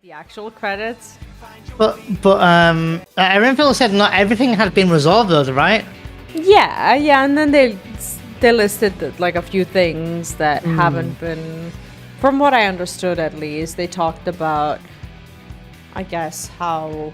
The actual credits. But Renfield said not everything had been resolved though, right? Yeah, and then they listed like a few things that haven't been, from what I understood at least. They talked about, I guess, how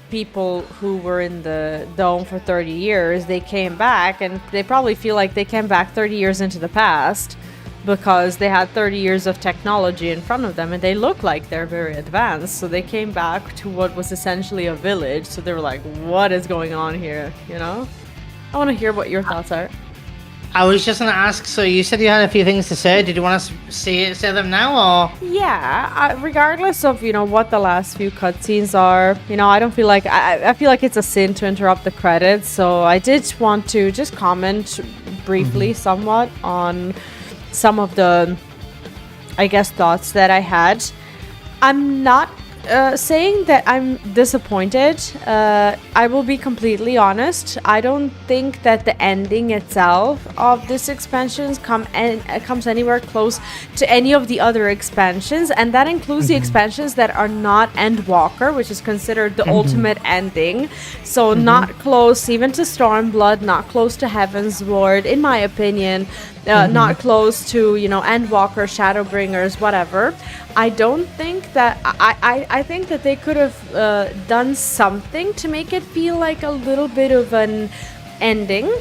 people who were in the dome for 30 years, they came back, and they probably feel like they came back 30 years into the past because they had 30 years of technology in front of them, and they look like they're very advanced. So they came back to what was essentially a village. So they were like, what is going on here, you know? I want to hear what your thoughts are. I was just going to ask, so you said you had a few things to say. Did you want to say them now, or? Yeah, regardless of, what the last few cutscenes are, I don't feel like, I feel like it's a sin to interrupt the credits. So I did want to just comment briefly somewhat on some of the, I guess, thoughts that I had. I'm not saying that I'm disappointed. I will be completely honest. I don't think that the ending itself of this expansion comes anywhere close to any of the other expansions, and that includes the expansions that are not Endwalker, which is considered the ultimate ending. So not close even to Stormblood, not close to Heaven's Ward, in my opinion. Not close to, Endwalker, Shadowbringers, whatever. I don't think that... I think that they could have done something to make it feel like a little bit of an ending.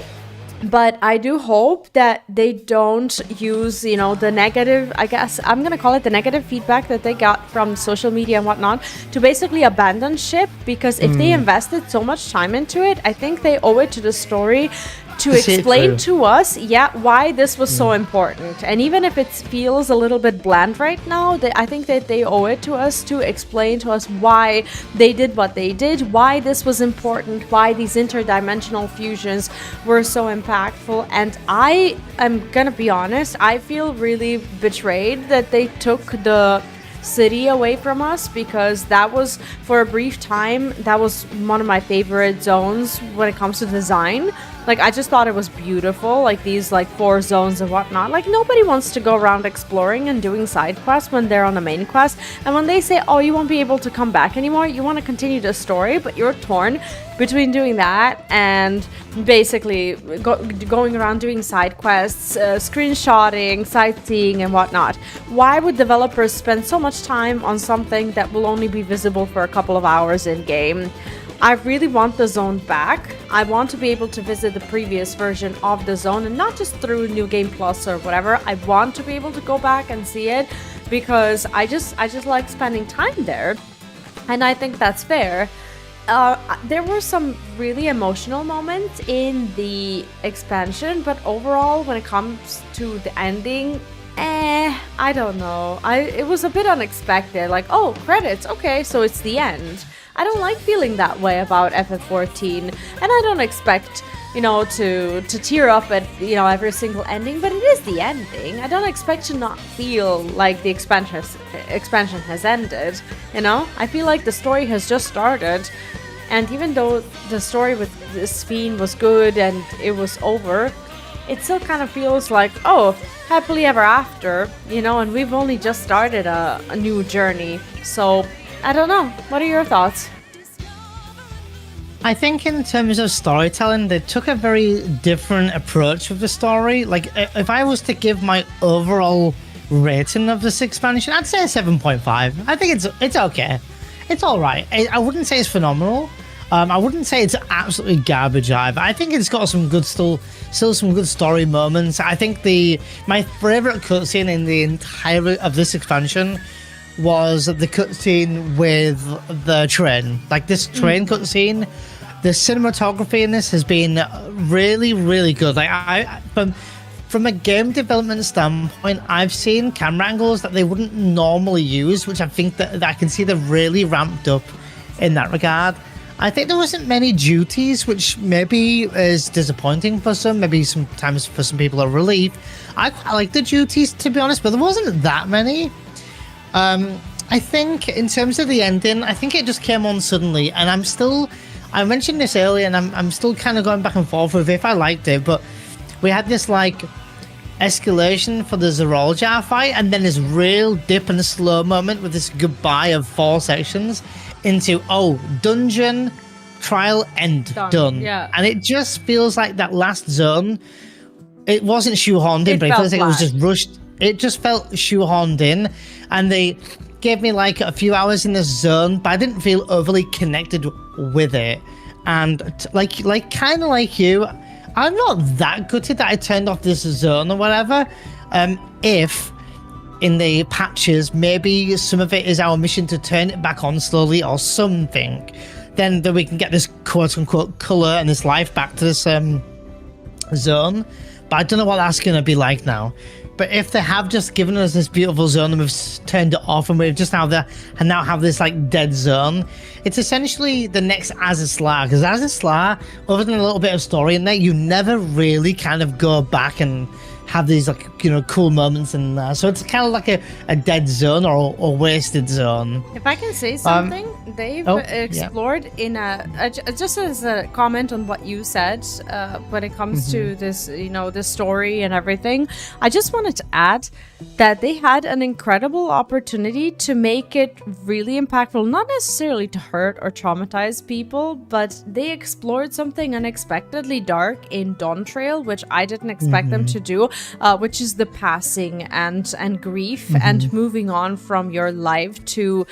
But I do hope that they don't use, the negative, I guess, I'm going to call it the negative feedback that they got from social media and whatnot to basically abandon ship. Because if they invested so much time into it, I think they owe it to the story to explain to us, why this was so important. And even if it feels a little bit bland right now, I think that they owe it to us to explain to us why they did what they did, why this was important, why these interdimensional fusions were so impactful. And I am gonna be honest, I feel really betrayed that they took the city away from us, because that was, for a brief time, that was one of my favorite zones when it comes to design. Like, I just thought it was beautiful, like these 4 zones and whatnot. Like, nobody wants to go around exploring and doing side quests when they're on a main quest. And when they say, oh, you won't be able to come back anymore, you want to continue the story, but you're torn between doing that and basically going around doing side quests, screenshotting, sightseeing, and whatnot. Why would developers spend so much time on something that will only be visible for a couple of hours in-game? I really want the zone back. I want to be able to visit the previous version of the zone, and not just through New Game Plus or whatever. I want to be able to go back and see it, because I just like spending time there, and I think that's fair. There were some really emotional moments in the expansion, but overall, when it comes to the ending, I don't know. It was a bit unexpected. Like, oh, credits, okay, so it's the end. I don't like feeling that way about FF14, and I don't expect, to tear up at, every single ending, but it is the ending. I don't expect to not feel like the expansion has ended, I feel like the story has just started, and even though the story with this fiend was good and it was over, it still kind of feels like, oh, happily ever after, and we've only just started a new journey. So I don't know. What are your thoughts? I think in terms of storytelling, they took a very different approach with the story. Like, if I was to give my overall rating of this expansion, I'd say a 7.5. I think it's okay. It's all right. I wouldn't say it's phenomenal. I wouldn't say it's absolutely garbage either. I think it's got some good still some good story moments. I think my favorite cutscene in the entire of this expansion was the cutscene with the train. Like, this train cutscene, the cinematography in this has been really, really good. Like, from a game development standpoint, I've seen camera angles that they wouldn't normally use, which I think that I can see they've really ramped up in that regard. I think there wasn't many duties, which maybe is disappointing for some, maybe sometimes for some people a relief. I quite like the duties, to be honest, but there wasn't that many. I think in terms of the ending, I think it just came on suddenly, and I mentioned this earlier, and I'm still kind of going back and forth with if I liked it, but we had this escalation for the Zoraal fight, and then this real dip and slow moment with this goodbye of 4 sections into dungeon, trial, end, done. Yeah. And it just feels like that last zone, it wasn't shoehorned in, but it feels like it was just rushed. It just felt shoehorned in, and they gave me like a few hours in this zone, but I didn't feel overly connected with it. And kind of like you, I'm not that gutted that I turned off this zone or whatever. If in the patches, maybe some of it is our mission to turn it back on slowly or something, then we can get this quote-unquote color and this life back to this zone. But I don't know what that's going to be like now. But if they have just given us this beautiful zone and we've turned it off and we've just now have this like dead zone, it's essentially the next Azisla. Because Azisla, other than a little bit of story in there, you never really kind of go back and have these like cool moments in there. So it's kind of like a dead zone or wasted zone. If I can say something, they've explored in just as a comment on what you said when it comes to this, this story and everything. I just wanted to add that they had an incredible opportunity to make it really impactful, not necessarily to hurt or traumatize people, but they explored something unexpectedly dark in Dawntrail, which I didn't expect them to do. Which is the passing and grief and moving on from your life to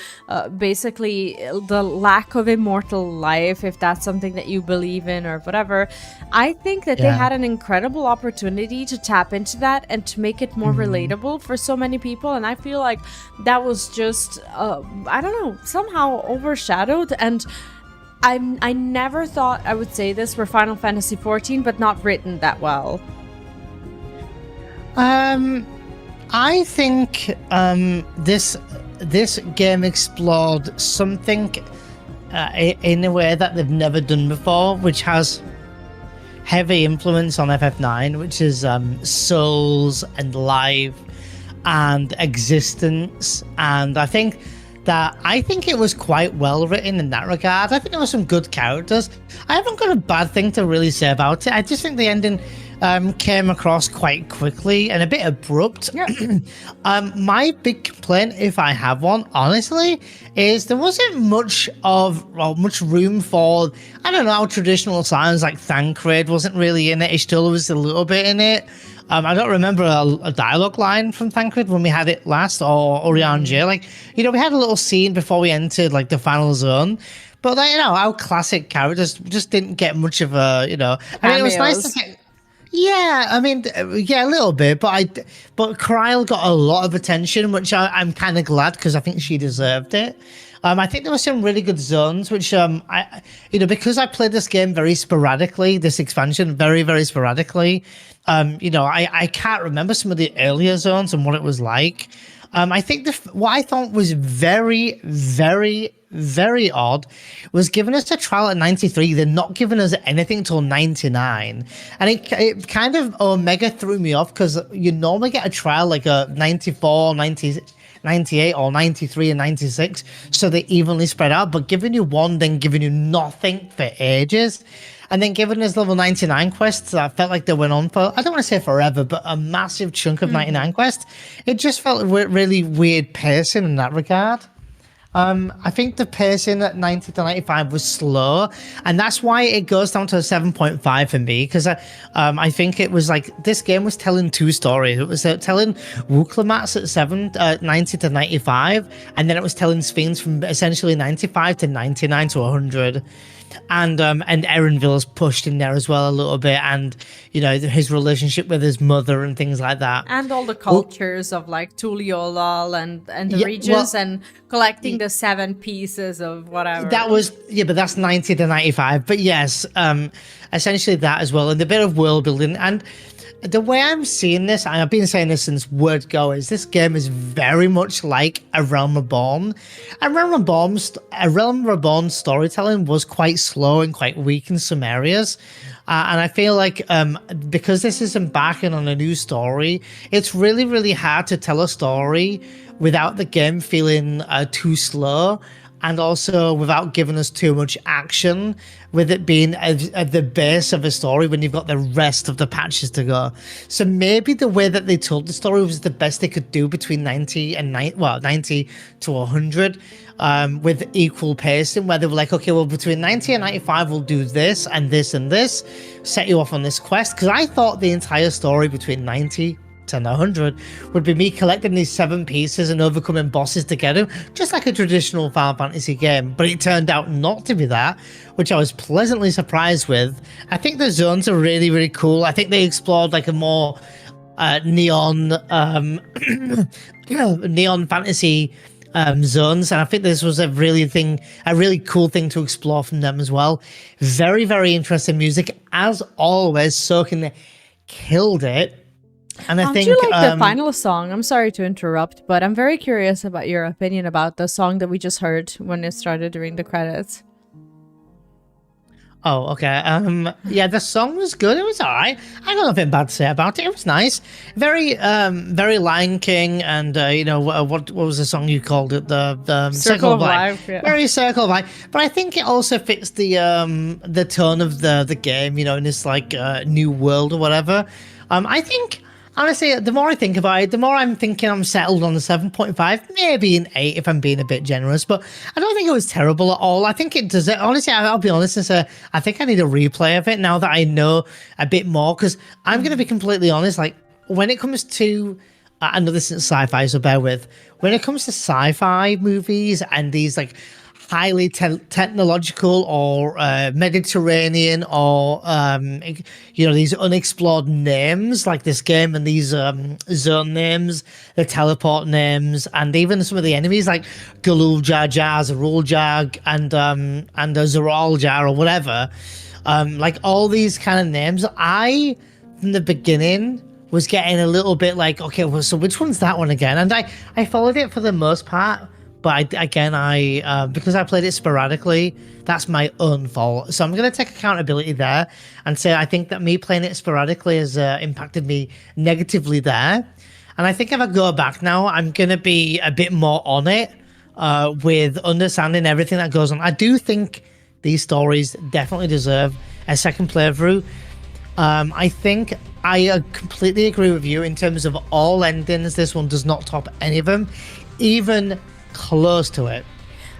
basically the lack of immortal life, if that's something that you believe in or whatever. I think that they had an incredible opportunity to tap into that and to make it more relatable for so many people. And I feel like that was just, I don't know, somehow overshadowed. And I never thought I would say this for Final Fantasy XIV, but not written that well. I think this game explored something in a way that they've never done before, which has heavy influence on FF9, which is souls and life and existence. And I think it was quite well written in that regard. I think there were some good characters. I haven't got a bad thing to really say about it. I just think the ending came across quite quickly and a bit abrupt. Yeah. My big complaint, if I have one, honestly, is there wasn't much room for, I don't know, traditional sounds like Thancred wasn't really in it. Y'shtola was a little bit in it. I don't remember a dialogue line from Thancred when we had it last, or Eorzea. Like, we had a little scene before we entered like the final zone. But our classic characters just didn't get much of a, I mean, it was nice to get. Yeah, I mean, a little bit, but Kryl got a lot of attention, which I'm kind of glad because I think she deserved it. I think there were some really good zones, which because I played this game very sporadically, this expansion very, very sporadically. I can't remember some of the earlier zones and what it was like. I think what I thought was very, very, very odd was giving us a trial at 93. They're not giving us anything till 99, and it kind of mega threw me off because you normally get a trial like a 94, 90, 98 or 93 and 96, so they're evenly spread out. But giving you one, then giving you nothing for ages. And then giving us level 99 quests that felt like they went on for, I don't want to say forever, but a massive chunk of 99 quests. It just felt really weird pacing in that regard. I think the pacing at 90 to 95 was slow, and that's why it goes down to a 7.5 for me, because I think it was like this game was telling two stories. It was telling Wuk Lamat at 90 to 95, and then it was telling Sphinx from essentially 95 to 99 to 100. And Erenville's pushed in there as well a little bit, and his relationship with his mother and things like that, and all the cultures of like Tuliyollal and the regions, and collecting the 7 pieces of whatever. That was but that's 90 to 95. But yes, essentially that as well, and a bit of world building. And the way I'm seeing this, and I've been saying this since word go, is this game is very much like A Realm Reborn. A Realm Reborn storytelling was quite slow and quite weak in some areas. And I feel like because this is embarking on a new story, it's really, really hard to tell a story without the game feeling too slow, and also without giving us too much action, with it being at the base of a story when you've got the rest of the patches to go. So maybe the way that they told the story was the best they could do between 90 to 100, with equal pacing, where they were like, okay, well, between 90 and 95, we'll do this and this and this, set you off on this quest. Because I thought the entire story between 90 and 100 would be me collecting these 7 pieces and overcoming bosses to get them, just like a traditional Final Fantasy game. But it turned out not to be that, which I was pleasantly surprised with. I think the zones are really, really cool. I think they explored like a more neon neon fantasy zones, and I think this was a really cool thing to explore from them as well. Very, very interesting music as always. Soken killed it. And I think you like the final song? I'm sorry to interrupt, but I'm very curious about your opinion about the song that we just heard when it started during the credits. Oh, okay. Yeah, the song was good. It was all right. I got nothing bad to say about it. It was nice. Very, very Lion King, and what was the song you called it? The Circle of Life. Yeah. Very Circle of Life. But I think it also fits the tone of the game. In this like new world or whatever. I think. Honestly, the more I think about it, the more I'm thinking I'm settled on the 7.5, maybe an 8 if I'm being a bit generous, but I don't think it was terrible at all. I think it does it. Honestly, I'll be honest and say, I think I need a replay of it now that I know a bit more, because I'm going to be completely honest, like, when it comes to, I know this isn't sci-fi, so bear with, when it comes to sci-fi movies and these, like, highly technological or Mediterranean or these unexplored names like this game, and these zone names, the teleport names, and even some of the enemies like Galul Jar Jar, Zarul Jar, and Zaral Jar or whatever, like all these kind of names, I from the beginning was getting a little bit like, okay, well, so which one's that one again? And I followed it for the most part. But because I played it sporadically, that's my own fault. So I'm going to take accountability there and say I think that me playing it sporadically has impacted me negatively there. And I think if I go back now, I'm going to be a bit more on it with understanding everything that goes on. I do think these stories definitely deserve a second playthrough. I think I completely agree with you in terms of all endings. This one does not top any of them, even close to it.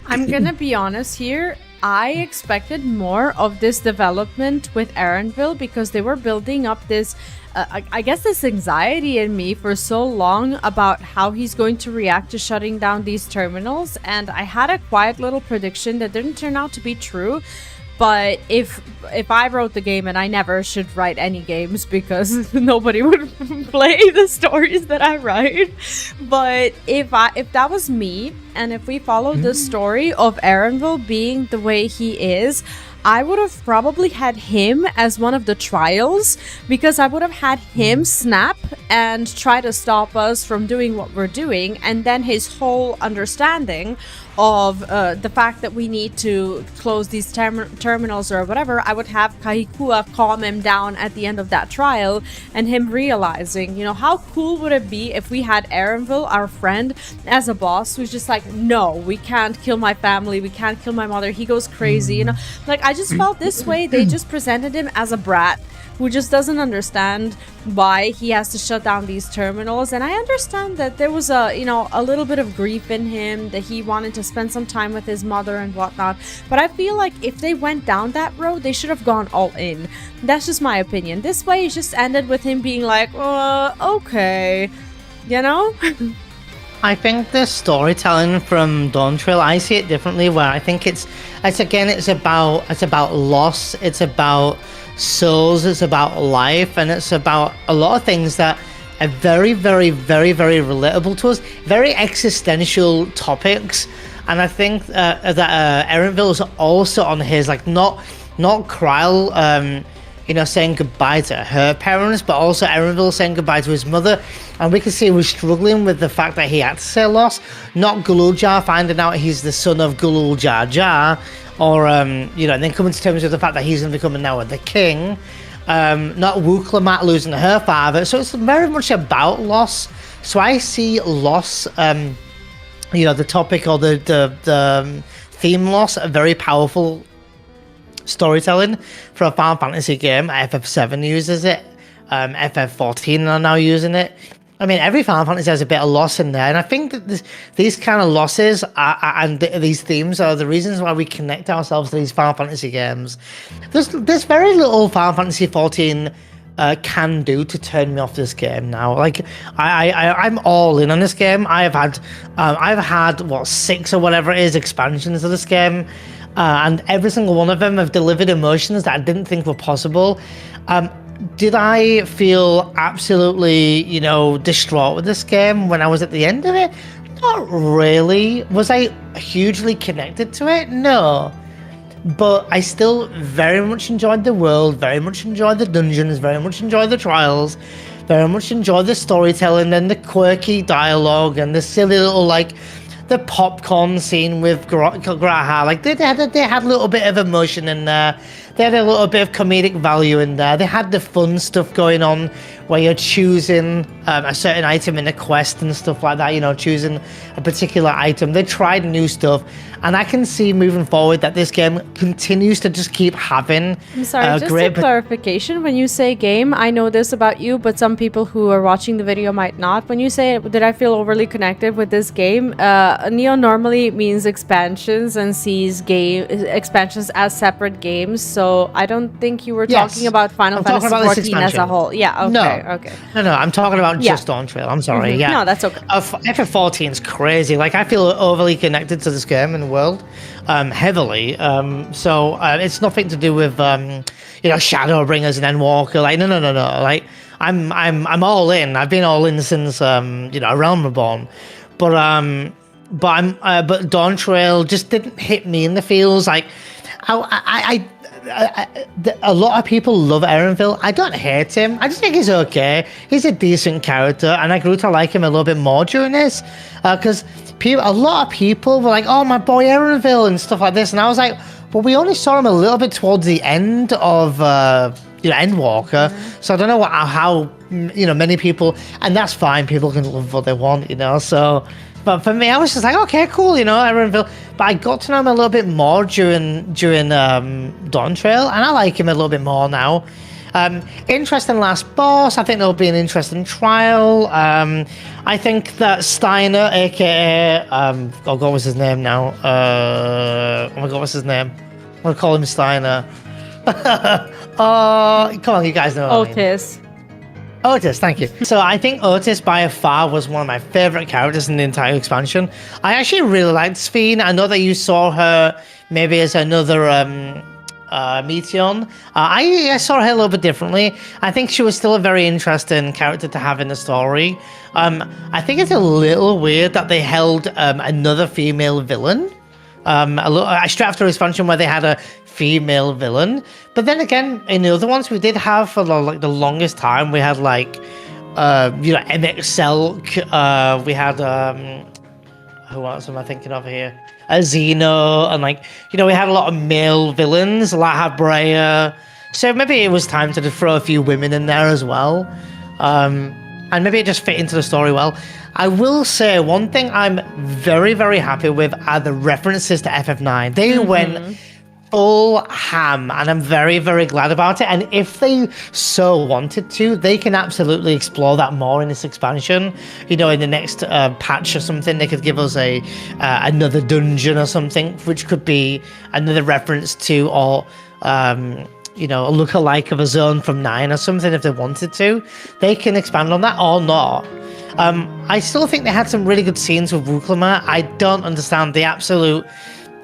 I'm gonna be honest here. I expected more of this development with Erenville, because they were building up this I guess this anxiety in me for so long about how he's going to react to shutting down these terminals, and I had a quiet little prediction that didn't turn out to be true. But if I wrote the game, and I never should write any games because nobody would play the stories that I write. But if that was me, and if we followed the story of Erenville being the way he is, I would have probably had him as one of the trials, because I would have had him snap and try to stop us from doing what we're doing, and then his whole understanding of the fact that we need to close these terminals or whatever, I would have Kahikua calm him down at the end of that trial, and him realizing, how cool would it be if we had Erenville, our friend, as a boss who's just like, no, we can't kill my family, we can't kill my mother, he goes crazy, like I just felt this way. They just presented him as a brat who just doesn't understand why he has to shut down these terminals. And I understand that there was a little bit of grief in him, that he wanted to spend some time with his mother and whatnot. But I feel like if they went down that road, they should have gone all in. That's just my opinion. This way, it just ended with him being like, okay, I think the storytelling from Dawntrail, I see it differently, where I think it's about loss, it's about souls, it's about life, and it's about a lot of things that are very, very, very, very relatable to us, very existential topics. And I think that Erenville is also on his, like, not Kryl, saying goodbye to her parents, but also Erenville saying goodbye to his mother. And we can see he was struggling with the fact that he had to say loss, not Galul Jar finding out he's the son of Galul Jar Jar, or and then coming to terms with the fact that he's going to become now the king, not Wuk Lamat losing her father. So it's very much about loss. So I see loss the topic or the theme loss, a very powerful storytelling for a Final Fantasy game. FF7 uses it. FF14 are now using it. I mean, every Final Fantasy has a bit of loss in there, and I think that these kind of losses these themes are the reasons why we connect ourselves to these Final Fantasy games. There's very little Final Fantasy 14 can do to turn me off this game now. Like I'm all in on this game. I've had what 6 or whatever it is expansions of this game, and every single one of them have delivered emotions that I didn't think were possible. Did I feel absolutely, distraught with this game when I was at the end of it? Not really. Was I hugely connected to it? No. But I still very much enjoyed the world, very much enjoyed the dungeons, very much enjoyed the trials, very much enjoyed the storytelling and the quirky dialogue and the silly little, the popcorn scene with Graha. Like, they had a little bit of emotion in there. They had a little bit of comedic value in there. They had the fun stuff going on where you're choosing a certain item in a quest and stuff like that, choosing a particular item. They tried new stuff, and I can see moving forward that this game continues to just keep having I'm sorry, just a clarification. When you say game, I know this about you, but some people who are watching the video might not. When you say, did I feel overly connected with this game? Neo normally means expansions and sees expansions as separate games, so I don't think you were talking about Final Fantasy 14 as a whole. Yeah, okay. No, I'm talking about just Dawntrail. I'm sorry. Mm-hmm. Yeah. No, that's okay. FF14 is crazy. Like, I feel overly connected to this game and world, heavily. So it's nothing to do with Shadowbringers and Endwalker. Like, no. Like, I'm all in. I've been all in since Realm Reborn, but Dawntrail just didn't hit me in the feels. Like, a lot of people love Erenville. I don't hate him. I just think he's okay. He's a decent character, and I grew to like him a little bit more during this, because a lot of people were like, "Oh, my boy Erenville" and stuff like this, and I was like, "Well, we only saw him a little bit towards the end of Endwalker, so I don't know how many people, and that's fine. People can love what they want, So." But for me, I was just like, okay, cool, Erenville. But I got to know him a little bit more during Dawntrail, and I like him a little bit more now. Interesting last boss. I think there'll be an interesting trial. I think that Steiner, aka oh God, what's his name now? Oh my God, what's his name? I'm gonna call him Steiner. Oh, come on, you guys know. Otis. Otis, thank you. So I think Otis by far was one of my favorite characters in the entire expansion. I actually really liked Sphene. I know that you saw her maybe as another Meteon. I saw her a little bit differently. I think she was still a very interesting character to have in the story. I think it's a little weird that they held another female villain. Straight after expansion where they had a female villain, but then again in the other ones we did have for the longest time we had MX Selk, we had who else am I thinking of here, Xeno, and we had a lot of male villains, Laha Breya, so maybe it was time to throw a few women in there as well, and maybe it just fit into the story well. I will say one thing I'm very, very happy with are the references to FF9. They went full ham, and I'm very, very glad about it. And if they so wanted to, they can absolutely explore that more in this expansion. In the next patch or something, they could give us another dungeon or something, which could be another reference to, or a lookalike of a zone from 9 or something if they wanted to. They can expand on that or not. I still think they had some really good scenes with Wuk Lamat. I don't understand the absolute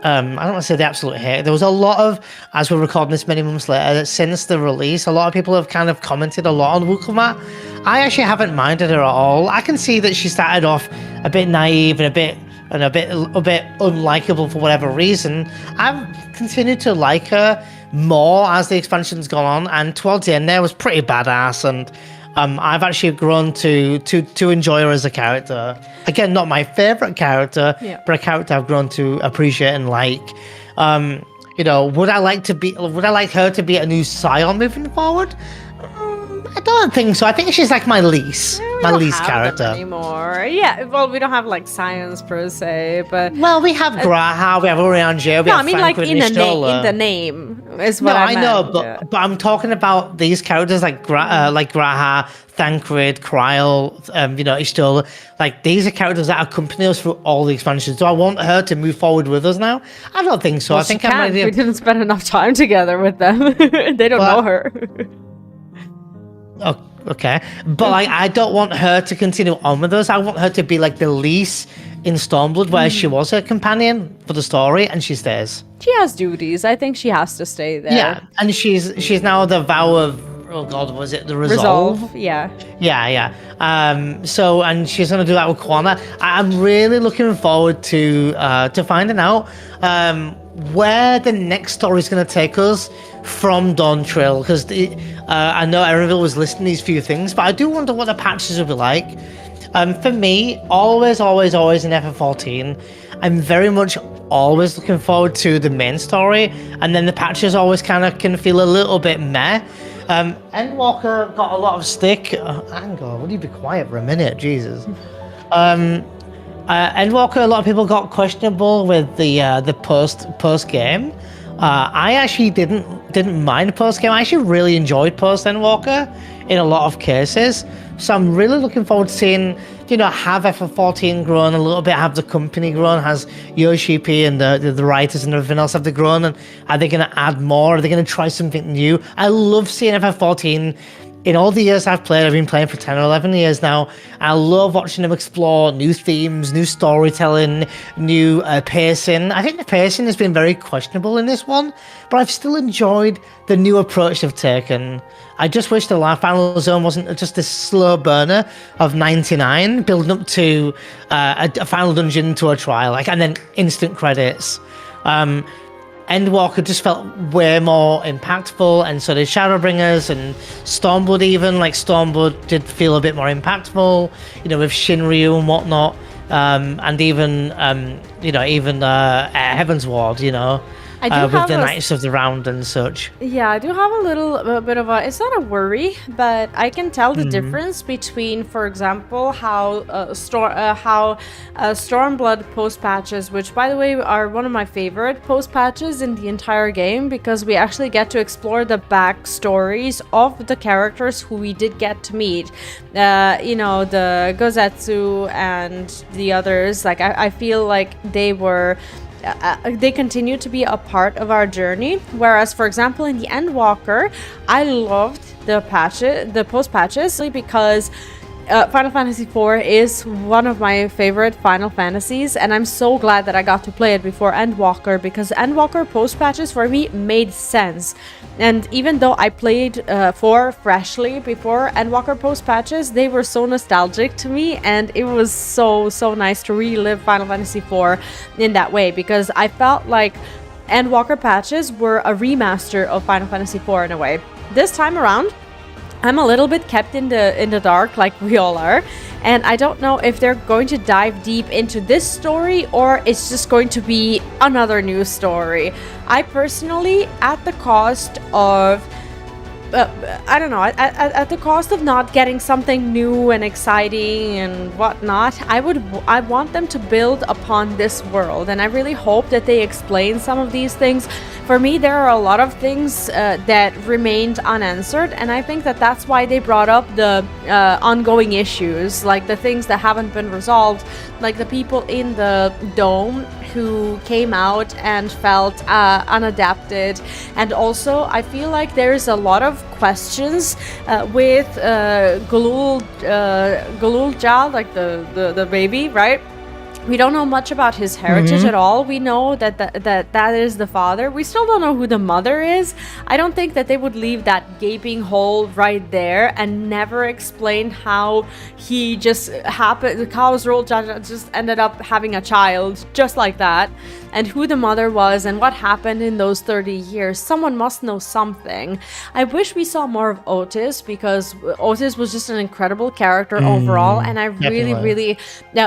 I don't want to say the absolute hate. There was a lot of, as we're recording this many months later, since the release, a lot of people have kind of commented a lot on Wuk Lamat. I actually haven't minded her at all. I can see that she started off a bit naive and a bit unlikable for whatever reason. I've continued to like her more as the expansion's gone on, and towards the end there was pretty badass, and I've actually grown to enjoy her as a character. Again, not my favorite character, but a character I've grown to appreciate and like. Would I like her to be a new Scion moving forward? I don't think so. I think she's like my least character anymore. Yeah, well, we don't have like science per se, but well, we have Graha, we have Oriangia, we have I mean, like in the name is what I meant. know, but I'm talking about these characters like Graha, Thancred, Kryl, Ishtola. Like these are characters that accompany us through all the expansions. Do I want her to move forward with us now? I don't think so. Well, I think we didn't spend enough time together with them. They don't know her. Oh, okay, but like I don't want her to continue on with us. I want her to be like the least in Stormblood, where she was a companion for the story, and she stays. She has duties. I think she has to stay there. Yeah, and she's now the vow of, oh god, was it the resolve? Yeah. So, and she's gonna do that with Kwana. I'm really looking forward to finding out where the next story is going to take us from Dawntrail, because I know Erenville was listing these few things, but I do wonder what the patches will be like. For me, always in FF14, I'm very much always looking forward to the main story, and then the patches always kind of can feel a little bit meh. Endwalker got a lot of stick. Angor, would you be quiet for a minute? Jesus. Endwalker, a lot of people got questionable with the post game. I actually didn't mind post game. I actually really enjoyed post Endwalker in a lot of cases. So I'm really looking forward to seeing, have FF14 grown a little bit, have the company grown, has Yoshipi and the writers and everything else have they grown, and are they going to add more? Are they going to try something new? I love seeing FF14. In all the years I've been playing for 10 or 11 years now. I love watching them explore new themes, new storytelling, new pacing. I think the pacing has been very questionable in this one, but I've still enjoyed the new approach they've taken. I just wish the final zone wasn't just this slow burner of 99, building up to a final dungeon to a trial, and then instant credits. Endwalker just felt way more impactful, and so did Shadowbringers and Stormblood even. Stormblood did feel a bit more impactful, with Shinryu and whatnot, and even Heaven's Ward, with the Knights of the Round and such. Yeah, I do have a little bit of it's not a worry, but I can tell the difference between, for example, how Stormblood post patches, which by the way are one of my favorite post patches in the entire game, because we actually get to explore the backstories of the characters who we did get to meet. The Gozetsu and the others. I feel like they were. They continue to be a part of our journey, whereas, for example, in the Endwalker, I loved the post patches, because Final Fantasy IV is one of my favorite Final Fantasies, and I'm so glad that I got to play it before Endwalker, because Endwalker post patches for me made sense. And even though I played 4 freshly before Endwalker post patches, they were so nostalgic to me, and it was so nice to relive Final Fantasy IV in that way, because I felt like Endwalker patches were a remaster of Final Fantasy IV in a way. This time around, I'm a little bit kept in the dark, like we all are, and I don't know if they're going to dive deep into this story or it's just going to be another new story. I personally, at the cost of at the cost of not getting something new and exciting and whatnot, I want them to build upon this world, and I really hope that they explain some of these things. For me, there are a lot of things that remained unanswered, and I think that that's why they brought up the ongoing issues, like the things that haven't been resolved, like the people in the dome who came out and felt unadapted. And also, I feel like there's a lot of questions with Gulul-Jal, like the baby, right? We don't know much about his heritage at all. We know that is the father. We still don't know who the mother is. I don't think that they would leave that gaping hole right there and never explain how he just happened. Khosrow just ended up having a child just like that, and who the mother was and what happened in those 30 years. Someone must know something. I wish we saw more of Otis, because Otis was just an incredible character overall, and I really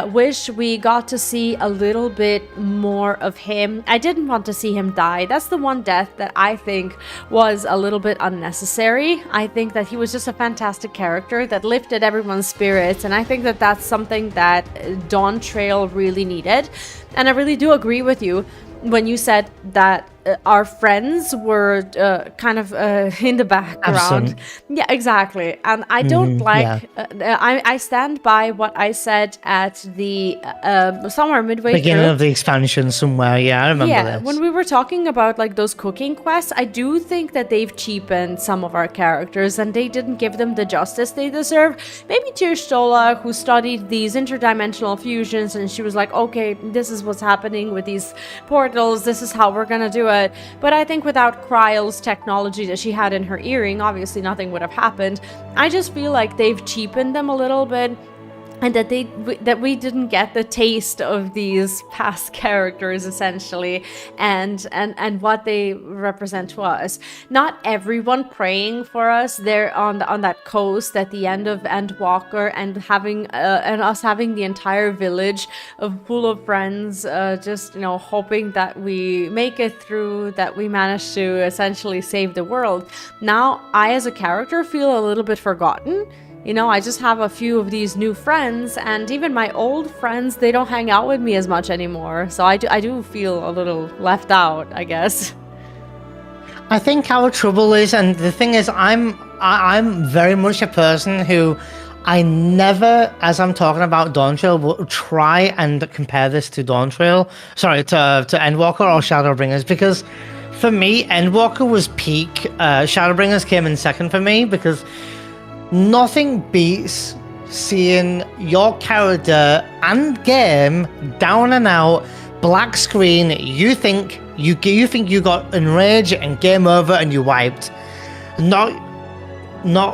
wish we got to see a little bit more of him. I didn't want to see him die. That's the one death that I think was a little bit unnecessary. I think that he was just a fantastic character that lifted everyone's spirits, and I think that that's something that Dawntrail really needed. And I really do agree with you when you said that our friends were kind of in the background. Absent. Yeah, exactly. And I don't like. I stand by what I said at the somewhere midway Beginning through. of the expansion somewhere. Yeah, I remember this. When we were talking about like those cooking quests, I do think that they've cheapened some of our characters and they didn't give them the justice they deserve. Maybe Tuliyollal, who studied these interdimensional fusions, and she was like, okay, this is what's happening with these portals. This is how we're gonna do it. But I think without Kryle's technology that she had in her earring, obviously nothing would have happened. I just feel like they've cheapened them a little bit, and that we didn't get the taste of these past characters essentially, and what they represent to us. Not everyone praying for us there on that coast at the end of Endwalker, and having and us having the entire village full of friends, just hoping that we make it through, that we manage to essentially save the world. Now I as a character feel a little bit forgotten. I just have a few of these new friends, and even my old friends, they don't hang out with me as much anymore. So I do feel a little left out, I guess. I think our trouble is, and the thing is, I'm very much a person who I never, as I'm talking about Dawntrail, will try and compare this to Dawntrail. Sorry, to Endwalker or Shadowbringers, because for me, Endwalker was peak. Shadowbringers came in second for me, because nothing beats seeing your character and game down and out, black screen. You think you got enraged and game over and you wiped. Not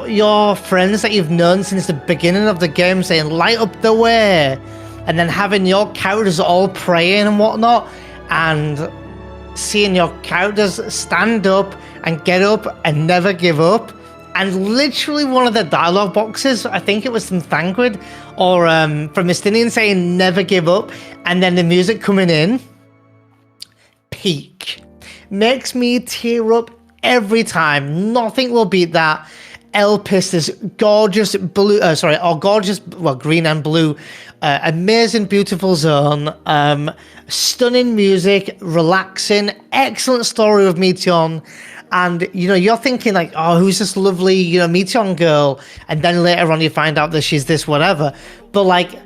your friends that you've known since the beginning of the game saying light up the way, and then having your characters all praying and whatnot, and seeing your characters stand up and get up and never give up. And literally one of the dialogue boxes, I think it was from Thancred or from Mystinian, saying never give up, and then the music coming in, peak. Makes me tear up every time. Nothing will beat that. Elpis, this gorgeous blue, green and blue, amazing, beautiful zone, stunning music, relaxing, excellent story of Meteion. And, you're thinking like, oh, who's this lovely, Meteion girl? And then later on you find out that she's this whatever. But like,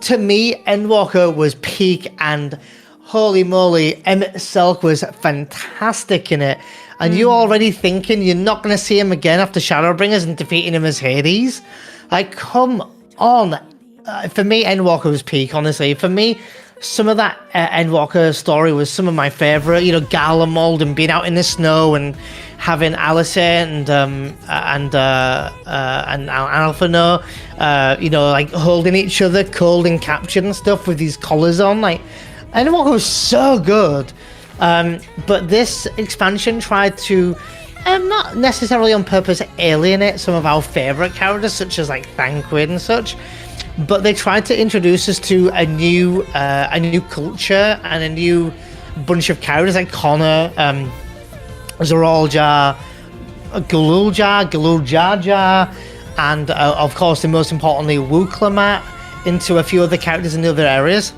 to me, Endwalker was peak, and holy moly, Emmett Selk was fantastic in it. And you're already thinking you're not going to see him again after Shadowbringers and defeating him as Hades. Like, come on. For me, Endwalker was peak, honestly. For me, some of that Endwalker story was some of my favorite. Garlemald and being out in the snow and having Alice and Alphino, like holding each other, cold and captured and stuff with these collars on. Like, Endwalker was so good. But this expansion tried to, not necessarily on purpose, alienate some of our favorite characters, such as like Thancred and such. But they tried to introduce us to a new culture and a new bunch of characters like Connor, Zoralja, Galuljaja, and of course, and most importantly, Wuk Lamat, into a few other characters in the other areas.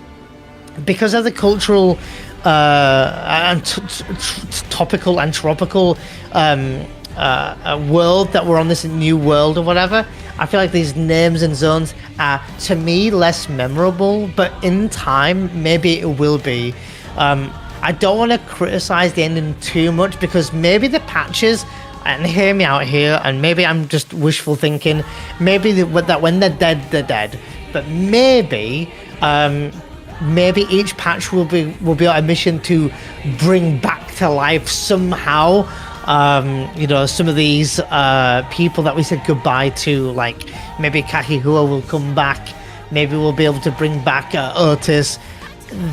Because of the cultural and topical and tropical world that we're on, this new world or whatever, I feel like these names and zones are, to me, less memorable, but in time, maybe it will be. I don't want to criticize the ending too much, because maybe the patches, and hear me out here, and maybe I'm just wishful thinking, maybe that when they're dead, but maybe each patch will be a mission to bring back to life somehow some of these people that we said goodbye to, like maybe Kahihua will come back, maybe we'll be able to bring back Otis.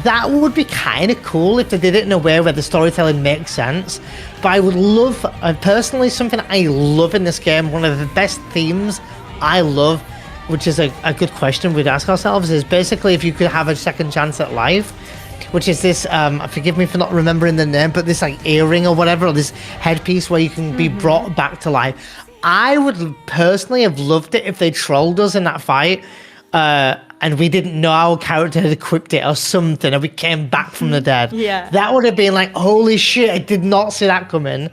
That would be kind of cool if they did it in a way where the storytelling makes sense. But I would love, personally, something I love in this game, one of the best themes I love which is a good question we'd ask ourselves, is basically if you could have a second chance at life, which is this, forgive me for not remembering the name, but this like earring or whatever, or this headpiece where you can be brought back to life. I would personally have loved it if they trolled us in that fight, and we didn't know our character had equipped it or something, and we came back from the dead. Yeah. That would have been like, holy shit, I did not see that coming.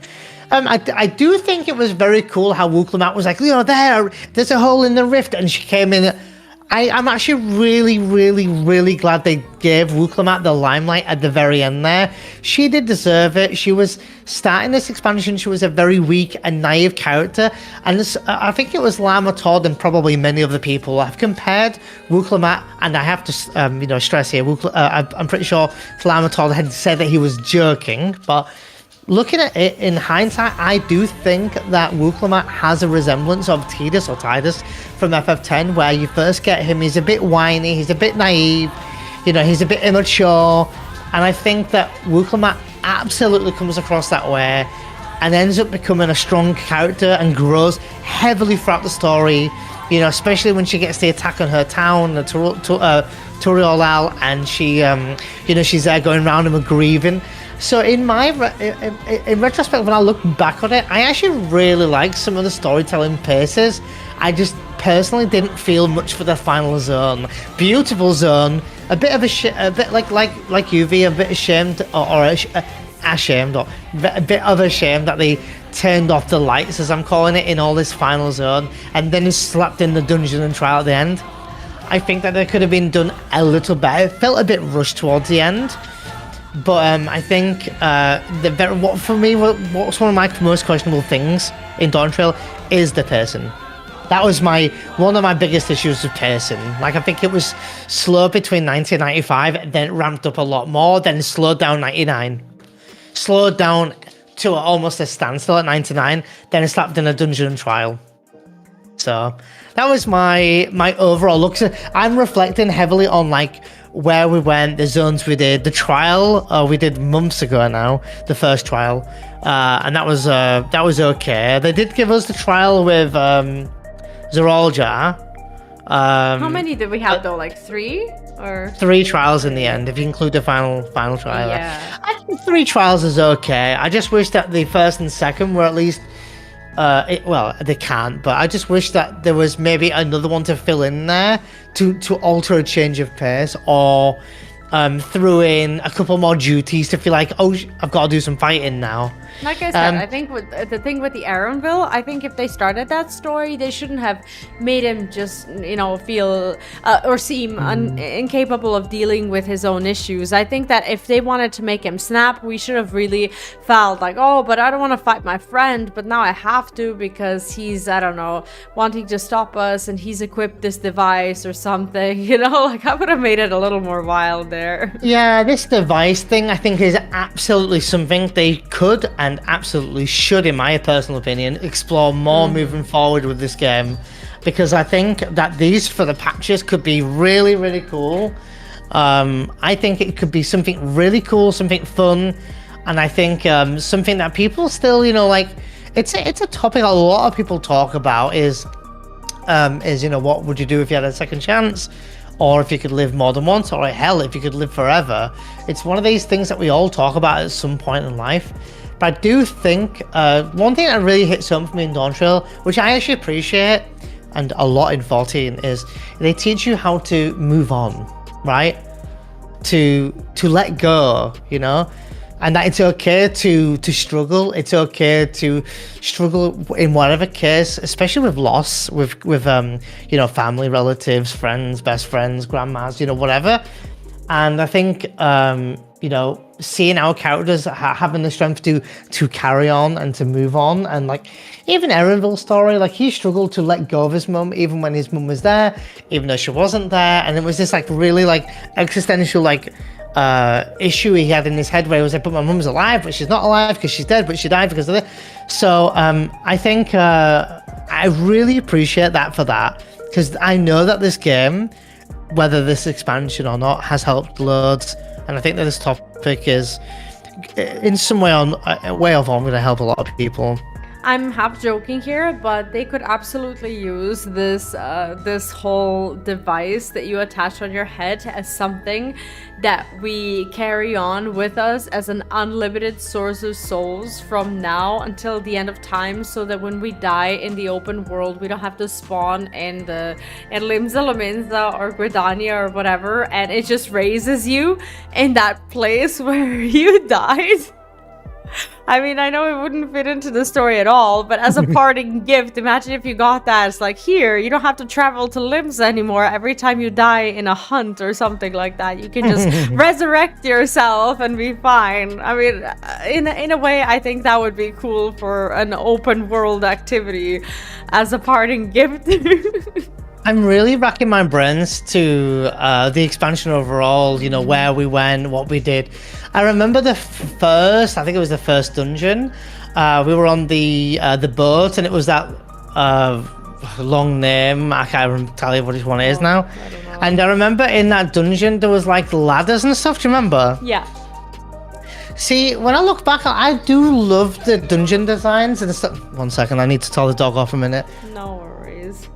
I do think it was very cool how Wuk Lamat was like, there's a hole in the rift, and she came in. I'm actually really, really, really glad they gave Wuk Lamat the limelight at the very end there. She did deserve it. She was starting this expansion. She was a very weak and naive character. And I think it was Lama Todd and probably many other people have compared Wuk Lamat, and I have to stress here, I'm pretty sure Lama Todd had said that he was joking, but looking at it in hindsight, I do think that Wuk Lamat has a resemblance of Tidus or Tidus from FF10, where you first get him, he's a bit whiny, he's a bit naive, he's a bit immature, and I think that Wuk Lamat absolutely comes across that way and ends up becoming a strong character and grows heavily throughout the story, especially when she gets the attack on her town, the Tuliyollal, and she, she's there going around and grieving. So in retrospect, when I look back on it, I actually really like some of the storytelling paces. I just personally didn't feel much for the final zone. Beautiful zone, a bit like UV, a bit ashamed a bit of a shame that they turned off the lights, as I'm calling it, in all this final zone, and then it's slapped in the dungeon and trial at the end. I think that it could have been done a little better. It felt a bit rushed towards the end. But I think what's one of my most questionable things in Dawntrail is the pacing. That was one of my biggest issues with pacing. Like, I think it was slow between 90 and 95, then it ramped up a lot more, then slowed down 99. Slowed down to almost a standstill at 99, then it slapped in a dungeon trial. So that was my overall look. So I'm reflecting heavily on where we went, the zones we did, the trial we did months ago now, the first trial, and that was okay. They did give us the trial with Eorzea. How many did we have though? Like 3 or 3 trials in the end, if you include the final trial. Yeah. I think 3 trials is okay. I just wish that the first and second were at least. They can't, but I just wish that there was maybe another one to fill in there to alter a change of pace, or threw in a couple more duties to feel like, I've got to do some fighting now. Like I said, I think the thing with the Eorzea, I think if they started that story, they shouldn't have made him just, feel or seem incapable of dealing with his own issues. I think that if they wanted to make him snap, we should have really felt like, but I don't want to fight my friend, but now I have to because he's, I don't know, wanting to stop us and he's equipped this device or something, I would have made it a little more wild there. Yeah, this device thing, I think, is absolutely something they could and absolutely should, in my personal opinion, explore more moving forward with this game, because I think that these for the patches could be really, really cool. I think it could be something really cool, something fun, and I think something that people still, it's a topic a lot of people talk about is what would you do if you had a second chance? Or if you could live more than once, or hell, if you could live forever. It's one of these things that we all talk about at some point in life. But I do think one thing that really hits home for me in Dawntrail, which I actually appreciate, and a lot in 14, is they teach you how to move on, right? To let go, and that it's okay to struggle. It's okay to struggle in whatever case, especially with loss, with family, relatives, friends, best friends, grandmas, whatever. And I think seeing our characters having the strength to carry on and to move on, and even Erenvil's story, he struggled to let go of his mum even when his mum was there, even though she wasn't there, and it was this really existential issue he had in his head where he was like, but my mum's alive, but she's not alive because she's dead, but she died because of it. So I think I really appreciate that for that, because I know that this game, whether this expansion or not, has helped loads, and I think that this topic is in some way or form going to help a lot of people. I'm half joking here, but they could absolutely use this whole device that you attach on your head as something that we carry on with us as an unlimited source of souls from now until the end of time, so that when we die in the open world, we don't have to spawn in Limsa Lominsa or Gridania or whatever, and it just raises you in that place where you died. I mean, I know it wouldn't fit into the story at all, but as a parting gift, imagine if you got that. It's like, here, you don't have to travel to Limsa anymore every time you die in a hunt or something like that. You can just resurrect yourself and be fine. I mean, in a way, I think that would be cool for an open world activity as a parting gift. I'm really racking my brains to the expansion overall, you know, where we went, what we did. I remember I think it was the first dungeon. We were on the boat, and it was that long name. I can't tell you which one it is now. I don't know. And I remember in that dungeon, there was like ladders and stuff. Do you remember? Yeah. See, when I look back, I do love the dungeon designs and stuff. 1 second, I need to tell the dog off a minute. No worries.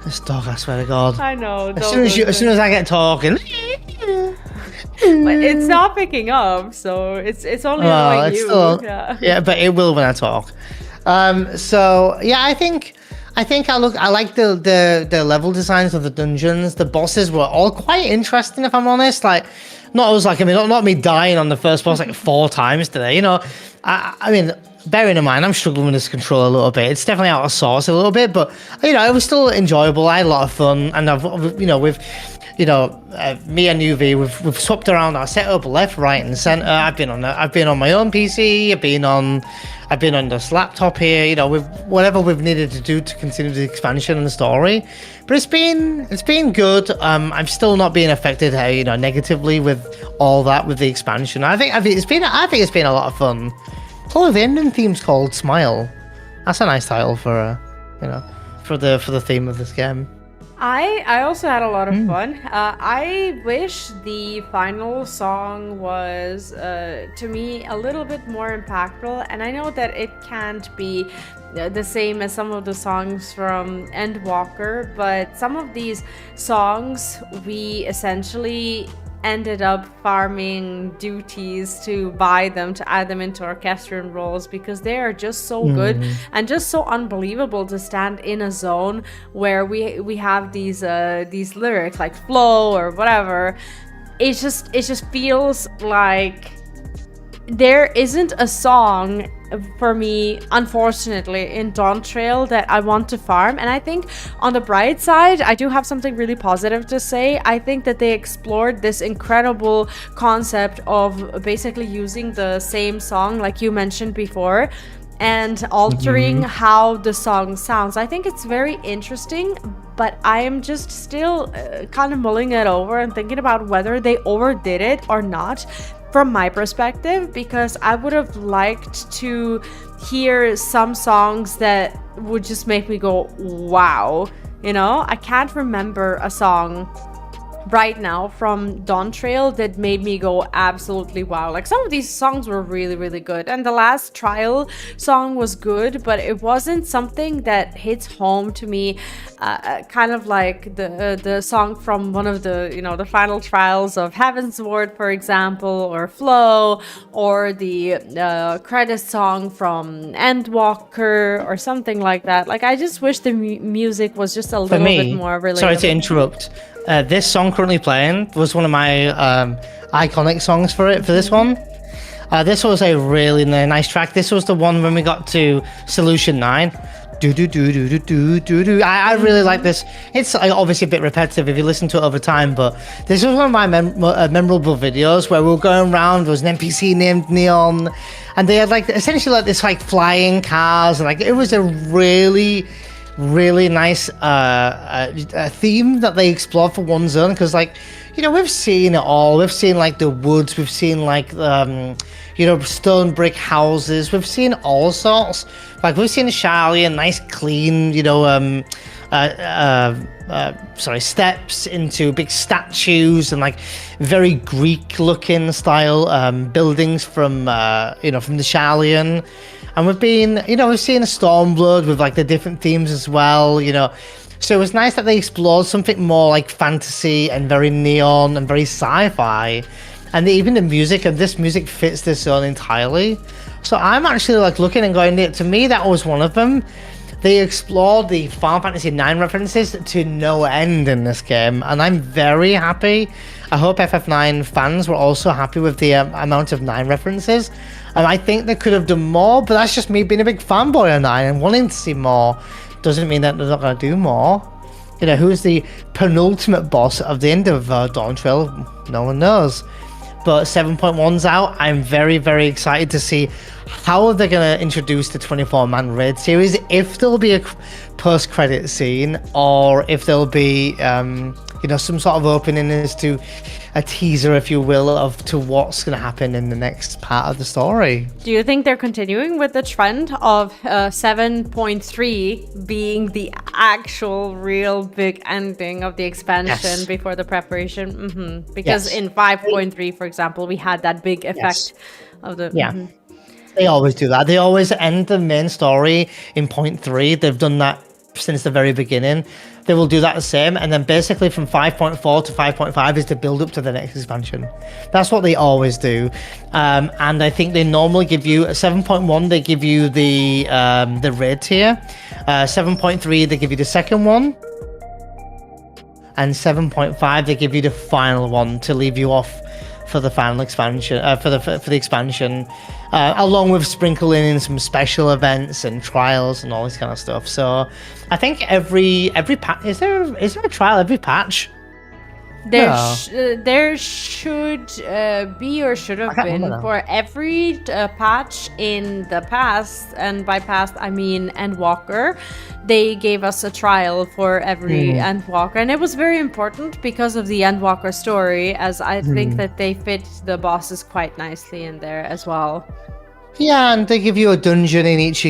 This dog, I swear to God. I know. As soon as I get talking. But it's not picking up, so it's only annoying you. Still, yeah, but it will when I talk. So yeah, I think I like the level designs of the dungeons. The bosses were all quite interesting, if I'm honest. Like, not me dying on the first boss like 4 times today. You know, I mean, bearing in mind I'm struggling with this control a little bit. It's definitely out of sorts a little bit, but you know, it was still enjoyable. I had a lot of fun, and me and UV, we've swapped around our setup left, right, and center. I've been on my own PC. I've been on this laptop here. You know, with whatever we've needed to do to continue the expansion and the story. But it's been good. I'm still not being affected, negatively with all that with the expansion. I think it's been a lot of fun. Oh, the ending theme's called Smile. That's a nice title for the theme of this game. I also had a lot of fun. I wish the final song was, to me, a little bit more impactful. And I know that it can't be the same as some of the songs from Endwalker, but some of these songs we essentially ended up farming duties to buy them, to add them into orchestrion roles, because they are just so good and just so unbelievable to stand in a zone where we have these lyrics like flow or whatever. It just feels like there isn't a song for me, unfortunately, in Dawntrail that I want to farm. And I think on the bright side, I do have something really positive to say. I think that they explored this incredible concept of basically using the same song, like you mentioned before, and altering how the song sounds. I think it's very interesting, but I am just still kind of mulling it over and thinking about whether they overdid it or not, from my perspective, because I would have liked to hear some songs that would just make me go, wow. You know, I can't remember a song right now from Dawntrail that made me go absolutely wow. Like, some of these songs were really, really good, and the last trial song was good, but it wasn't something that hits home to me, kind of like the song from one of the final trials of Heavensward, for example, or Flow, or the credit song from Endwalker or something like that. Like, I just wish the music was just a little bit more relatable. Sorry to interrupt. This song currently playing was one of my iconic songs for this one. This was a really nice track. This was the one when we got to Solution 9. Do do do do do do do do. I really like this. It's obviously a bit repetitive if you listen to it over time, but this was one of my memorable videos where we were going around. There was an NPC named Neon, and they had essentially this flying cars, and it was a really nice theme that they explored for one zone, because we've seen it all. We've seen the woods, we've seen stone brick houses, we've seen all sorts. We've seen Charlie, a nice clean steps into big statues and like very Greek-looking style buildings from from the Sharlayan. And we've seen a Stormblood with like the different themes as well, So it was nice that they explored something more like fantasy and very neon and very sci-fi. And even the music, and this music fits this zone entirely. So I'm actually like looking and going, to me, that was one of them. They explored the Final Fantasy IX references to no end in this game, and I'm very happy. I hope FF9 fans were also happy with the amount of 9 references. And I think they could have done more, but that's just me being a big fanboy of 9 and wanting to see more. Doesn't mean that they're not going to do more. Who's the penultimate boss of the end of Dawntrail? No one knows. But 7.1's out. I'm very, very excited to see how they're going to introduce the 24-man raid series, if there'll be a post-credit scene, or if there'll be some sort of opening as to a teaser, if you will, of to what's going to happen in the next part of the story. Do you think they're continuing with the trend of 7.3 being the actual real big ending of the expansion before the preparation? Mm-hmm. Because in 5.3, for example, we had that big effect of the... Yeah. Mm-hmm. They always do that. They always end the main story in 0.3. They've done that since the very beginning. They will do that the same, and then basically from 5.4 to 5.5 is to build up to the next expansion. That's what they always do. And I think they normally give you 7.1. They give you the raid tier. 7.3 they give you the second one, and 7.5 they give you the final one to leave you off for the final expansion. For the expansion. Along with sprinkling in some special events and trials and all this kind of stuff. So I think every patch, is there a trial every patch? There should be, or should have been, for every patch in the past, and by past I mean Endwalker. They gave us a trial for every Endwalker, and it was very important because of the Endwalker story, as I think that they fit the bosses quite nicely in there as well. Yeah, and they give you a dungeon in each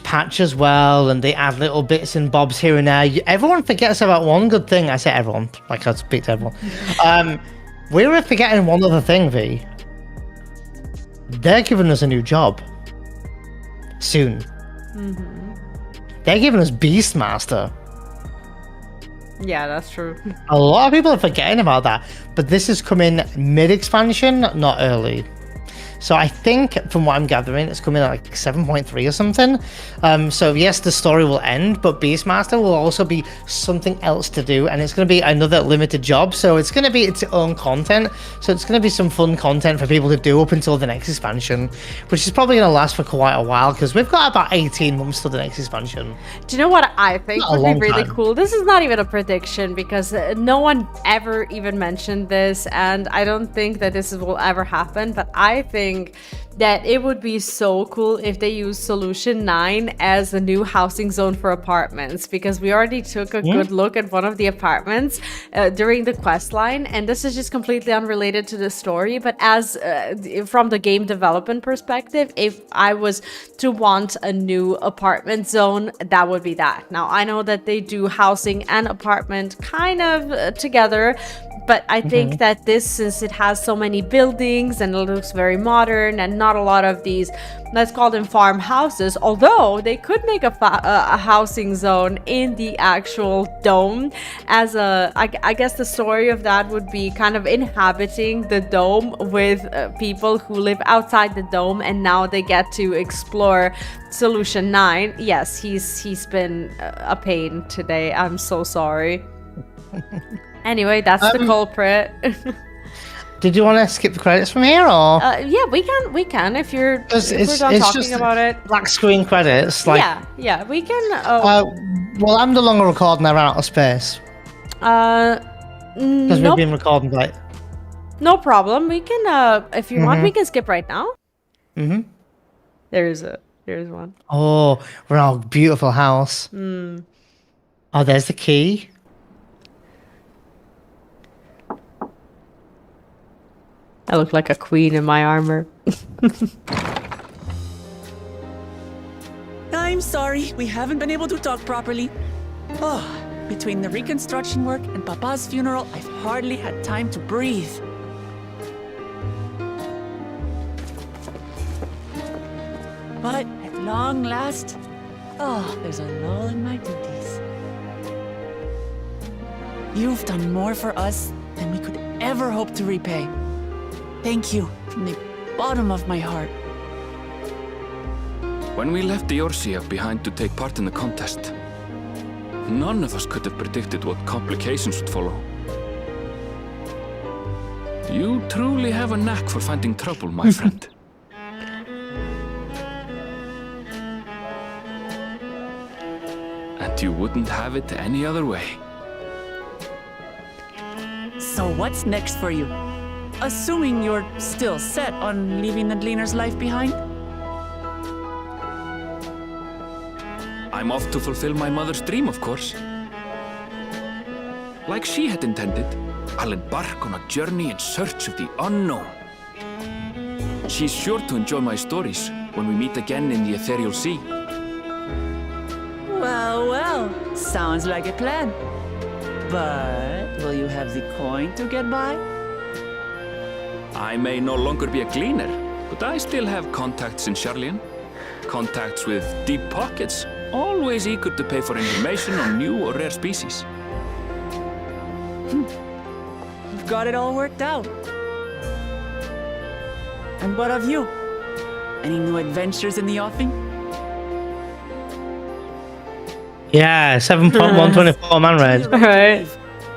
patch as well, and they add little bits and bobs here and there. Everyone forgets about one good thing. I say everyone, like I speak to everyone. We're forgetting one other thing, V. They're giving us a new job soon. Mm-hmm. They're giving us Beastmaster. Yeah, that's true. A lot of people are forgetting about that, but this is coming mid-expansion, not early. So I think, from what I'm gathering, it's coming at like 7.3 or something. So yes, the story will end, but Beastmaster will also be something else to do, and it's going to be another limited job. So it's going to be its own content. So it's going to be some fun content for people to do up until the next expansion, which is probably going to last for quite a while, because we've got about 18 months till the next expansion. Do you know what I think would be really cool? This is not even a prediction, because no one ever even mentioned this, and I don't think that this will ever happen, but I think that it would be so cool if they use Solution 9 as a new housing zone for apartments, because we already took a good look at one of the apartments during the quest line, and this is just completely unrelated to the story, but as from the game development perspective, if I was to want a new apartment zone, that would be that. Now, I know that they do housing and apartment kind of together, but I think that this, since it has so many buildings and it looks very modern and not a lot of these, let's call them farmhouses, although they could make a housing zone in the actual dome as I guess the story of that would be kind of inhabiting the dome with people who live outside the dome, and now they get to explore Solution 9. Yes, he's been a pain today. I'm so sorry. Anyway, that's the culprit. Did you want to skip the credits from here, or? Yeah, we can if we're done talking about it. Black screen credits, like. Yeah, we can. Well, I'm no longer recording. I ran out of space. Because we've been recording like. No problem. We can, if you want, we can skip right now. Mm-hmm. There's one. Oh, we're in our beautiful house. Oh, there's the key. I look like a queen in my armor. I I'm sorry. We haven't been able to talk properly. Oh, between the reconstruction work and Papa's funeral, I've hardly had time to breathe. But at long last, there's a lull in my duties. You've done more for us than we could ever hope to repay. Thank you from the bottom of my heart. When we left Eorzea behind to take part in the contest, none of us could have predicted what complications would follow. You truly have a knack for finding trouble, my friend. And you wouldn't have it any other way. So what's next for you? Assuming you're still set on leaving the Gleaner's life behind? I'm off to fulfill my mother's dream, of course. Like she had intended, I'll embark on a journey in search of the unknown. She's sure to enjoy my stories when we meet again in the ethereal sea. Well, well, sounds like a plan. But will you have the coin to get by? I may no longer be a gleaner, but I still have contacts in Charlian. Contacts with deep pockets, always eager to pay for information on new or rare species. You've got it all worked out. And what of you? Any new adventures in the offing? Yeah, 7.124 man raid. Right.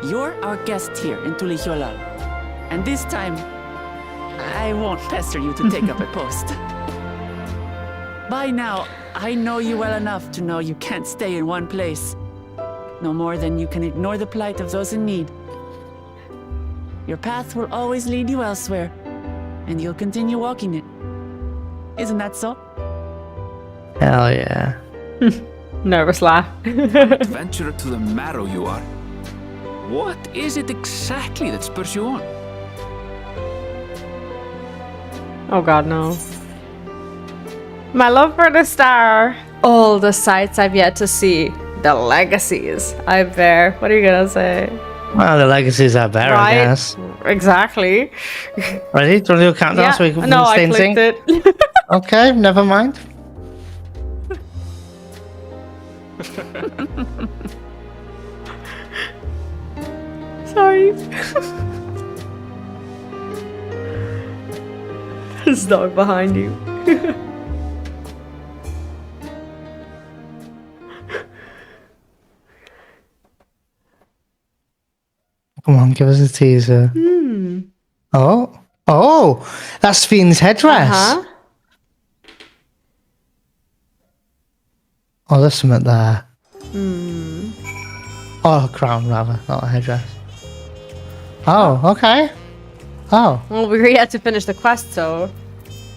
You're our guest here in Tuliyollal. And this time, I won't pester you to take up a post. By now, I know you well enough to know you can't stay in one place. No more than you can ignore the plight of those in need. Your path will always lead you elsewhere, and you'll continue walking it. Isn't that so? Hell yeah. Nervous laugh. Adventurer to the marrow you are. What is it exactly that spurs you on? Oh god, no. My love for the star. All the sights I've yet to see. The legacies I bear. What are you gonna say? Well, the legacies are better, I Right? guess. Exactly. Ready? Do you want to do a countdown so we can no, stay I in sync? clicked it. Okay, never mind. Sorry. There's a dog behind you. Come on, give us a teaser. Oh, that's Fiend's headdress. Huh? Oh, there's something there. Oh, a crown rather, not a headdress. Oh, okay. Oh, Well, we had to finish the quest, so.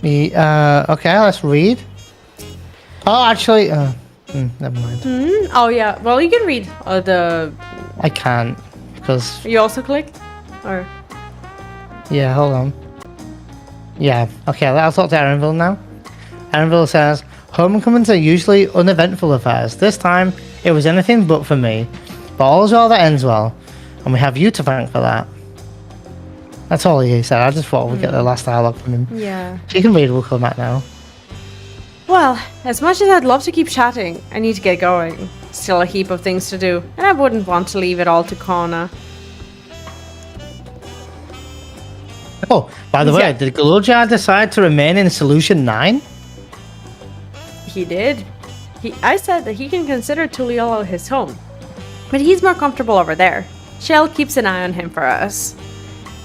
okay, let's read. Oh, actually, never mind. Oh yeah. Well, you can read the. I can't because You also clicked, or. yeah, hold on. Yeah, okay, I'll talk to Erenville now. Erenville says, homecomings are usually uneventful affairs. This time, it was anything but for me. But all's well that ends well, and we have you to thank for that. That's all he said. I just thought we'd get the last dialogue from him. Yeah. She can read Wuk Lamat now. Well, as much as I'd love to keep chatting, I need to get going. Still a heap of things to do, and I wouldn't want to leave it all to Kona. Oh, by the way, did Galoja decide to remain in Solution 9? He did. I said that he can consider Tuliyollal his home, but he's more comfortable over there. Shell keeps an eye on him for us.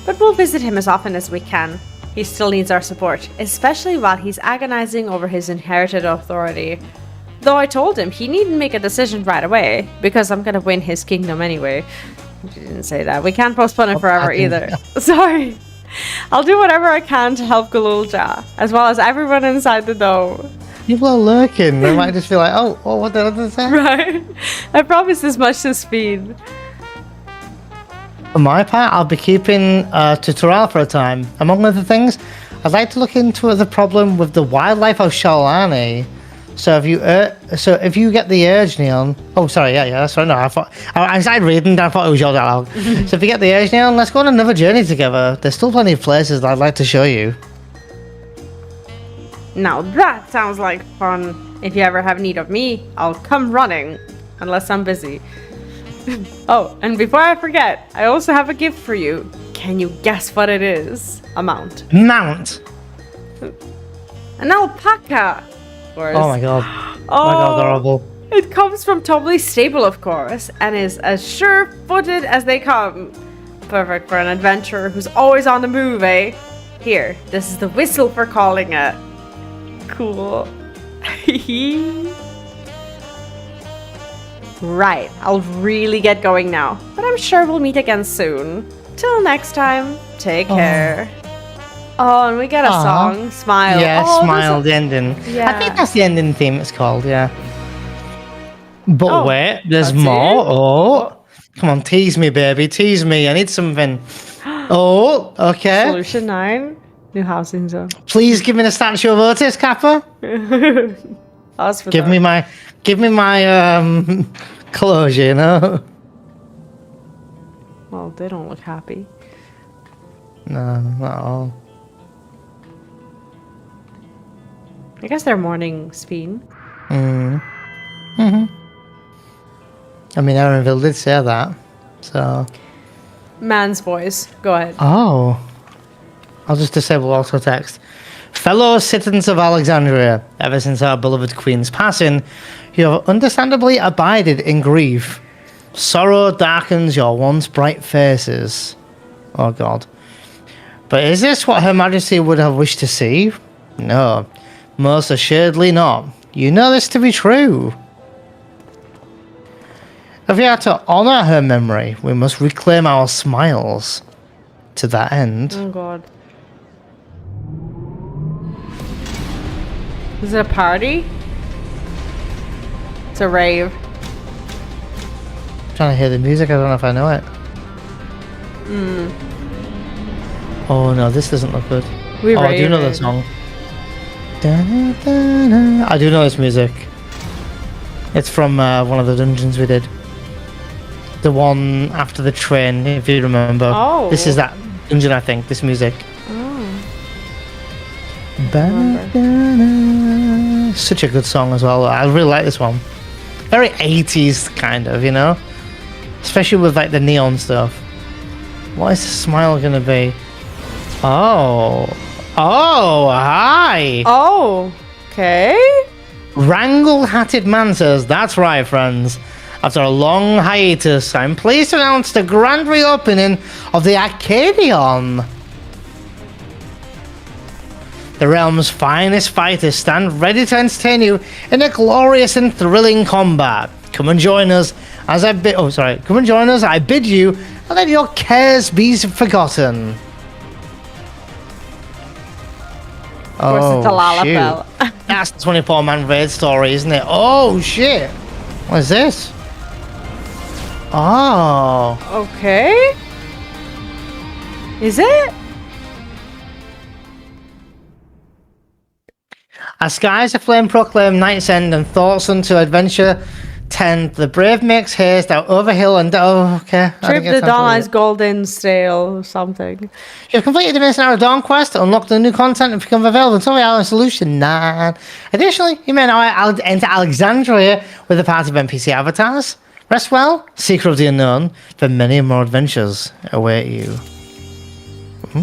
But we'll visit him as often as we can. He still needs our support, especially while he's agonizing over his inherited authority. Though I told him he needn't make a decision right away, because I'm gonna win his kingdom anyway. She didn't say that. We can't postpone it forever either. Sorry. I'll do whatever I can to help Galoja, as well as everyone inside the dome. People are lurking. They might just be like, oh, what did I say? Right? I promise as much to Speed. For my part, I'll be keeping to Tural for a time. Among other things, I'd like to look into the problem with the wildlife of Shalani. So if you get the urge, Neon. Oh, sorry, yeah, that's right. No, I started reading, and I thought it was your dialogue. So if you get the urge, Neon, let's go on another journey together. There's still plenty of places that I'd like to show you. Now that sounds like fun. If you ever have need of me, I'll come running, unless I'm busy. Oh, and before I forget, I also have a gift for you. Can you guess what it is? A mount. Mount. An alpaca. Of course. Oh my god. Oh my god, adorable. It comes from Tobley's stable, of course, and is as sure-footed as they come. Perfect for an adventurer who's always on the move, eh? Here, this is the whistle for calling it. Cool. Right, I'll really get going now, but I'm sure we'll meet again soon. Till next time, take care. Oh, and we get a song, Smile. Yeah, oh, Smile, the ending. Yeah. I think that's the ending theme it's called, yeah. But Oh, wait, there's that's more. it? Oh, come on, tease me, baby, tease me. I need something. Oh, okay. Solution 9, new housing zone. Please give me the statue of Otis, Kappa. As for Give that. me my closure, you know. Well, they don't look happy. No, not at all. I guess they're mourning Speen. I mean, Aaronville did say that, so. Man's voice. Go ahead. Oh. I'll just disable auto text. Fellow citizens of Alexandria, ever since our beloved queen's passing, you have understandably abided in grief. Sorrow darkens your once bright faces. Oh god. But is this what Her Majesty would have wished to see? No, most assuredly not. You know this to be true. If we are to honour her memory, we must reclaim our smiles. To that end. Oh god. Is it a party? It's a rave. Trying to hear the music, I don't know if I know it. Oh no, this doesn't look good. We I do know the song. Da-da-da-da. I do know this music. It's from one of the dungeons we did. The one after the train, if you remember. Oh. This is that dungeon, I think, this music. Ba-da-da. Such a good song as well. I really like this one. Very 80s kind of, you know? Especially with like the neon stuff. What is the smile gonna be? Oh. Oh, hi! Oh, okay. Wrangled Hatted Man says, that's right, friends. After a long hiatus, I'm pleased to announce the grand reopening of the Arcadion. The realm's finest fighters stand ready to entertain you in a glorious and thrilling combat. Come and join us as I bid. Oh, sorry. Come and join us. I bid you, and let your cares be forgotten. Of course, it's a Lalafell. That's the 24-man raid story, isn't it? Oh shit! What is this? Oh. Okay. Is it? As skies aflame proclaim night's end and thoughts unto adventure tend, the brave makes haste out over hill and oh, okay. Trip the Dawn's Golden Stale or something. You've completed the Mercenary Dawn quest, unlocked the new content, and become available until the Solution 9. Additionally, you may now enter Alexandria with a party of NPC avatars. Rest well, seeker of the unknown, for many more adventures await you.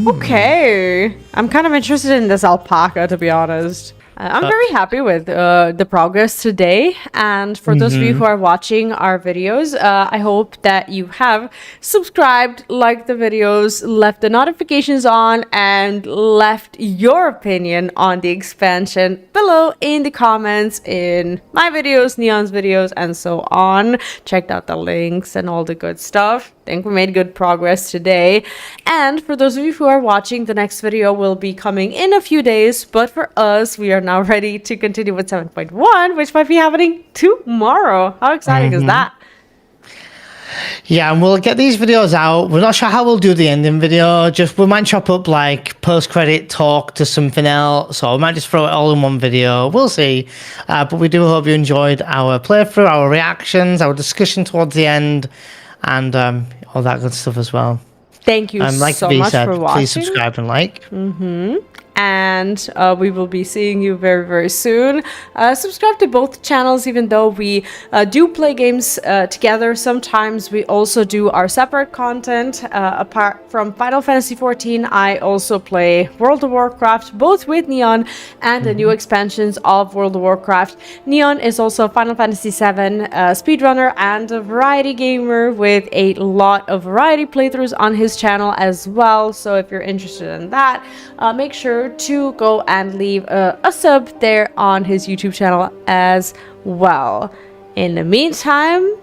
Okay. I'm kind of interested in this alpaca, to be honest. I'm very happy with the progress today, and for those of you who are watching our videos, I hope that you have subscribed, liked the videos, left the notifications on, and left your opinion on the expansion below in the comments in my videos, Neon's videos, and so on. Checked out the links and all the good stuff. I think we made good progress today. And for those of you who are watching, the next video will be coming in a few days, but for us, we are now ready to continue with 7.1, which might be happening tomorrow. How exciting is that? Yeah, and we'll get these videos out. We're not sure how we'll do the ending video. Just we might chop up like post-credit talk to something else, or we might just throw it all in one video. We'll see. But we do hope you enjoyed our playthrough, our reactions, our discussion towards the end, and all that good stuff as well. Thank you Like so V much said, for watching. please subscribe and like. And we will be seeing you very, very soon. Subscribe to both channels, even though we do play games together. Sometimes we also do our separate content. Apart from Final Fantasy XIV, I also play World of Warcraft, both with Neon and the new expansions of World of Warcraft. Neon is also a Final Fantasy VII speedrunner and a variety gamer with a lot of variety playthroughs on his channel as well. So if you're interested in that, make sure to go and leave a sub there on his YouTube channel as well. In the meantime,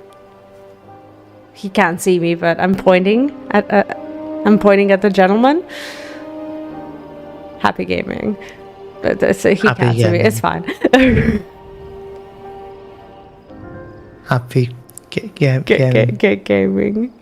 he can't see me, but I'm pointing at the gentleman. Happy gaming. But he can't see me. It's fine. Happy gaming.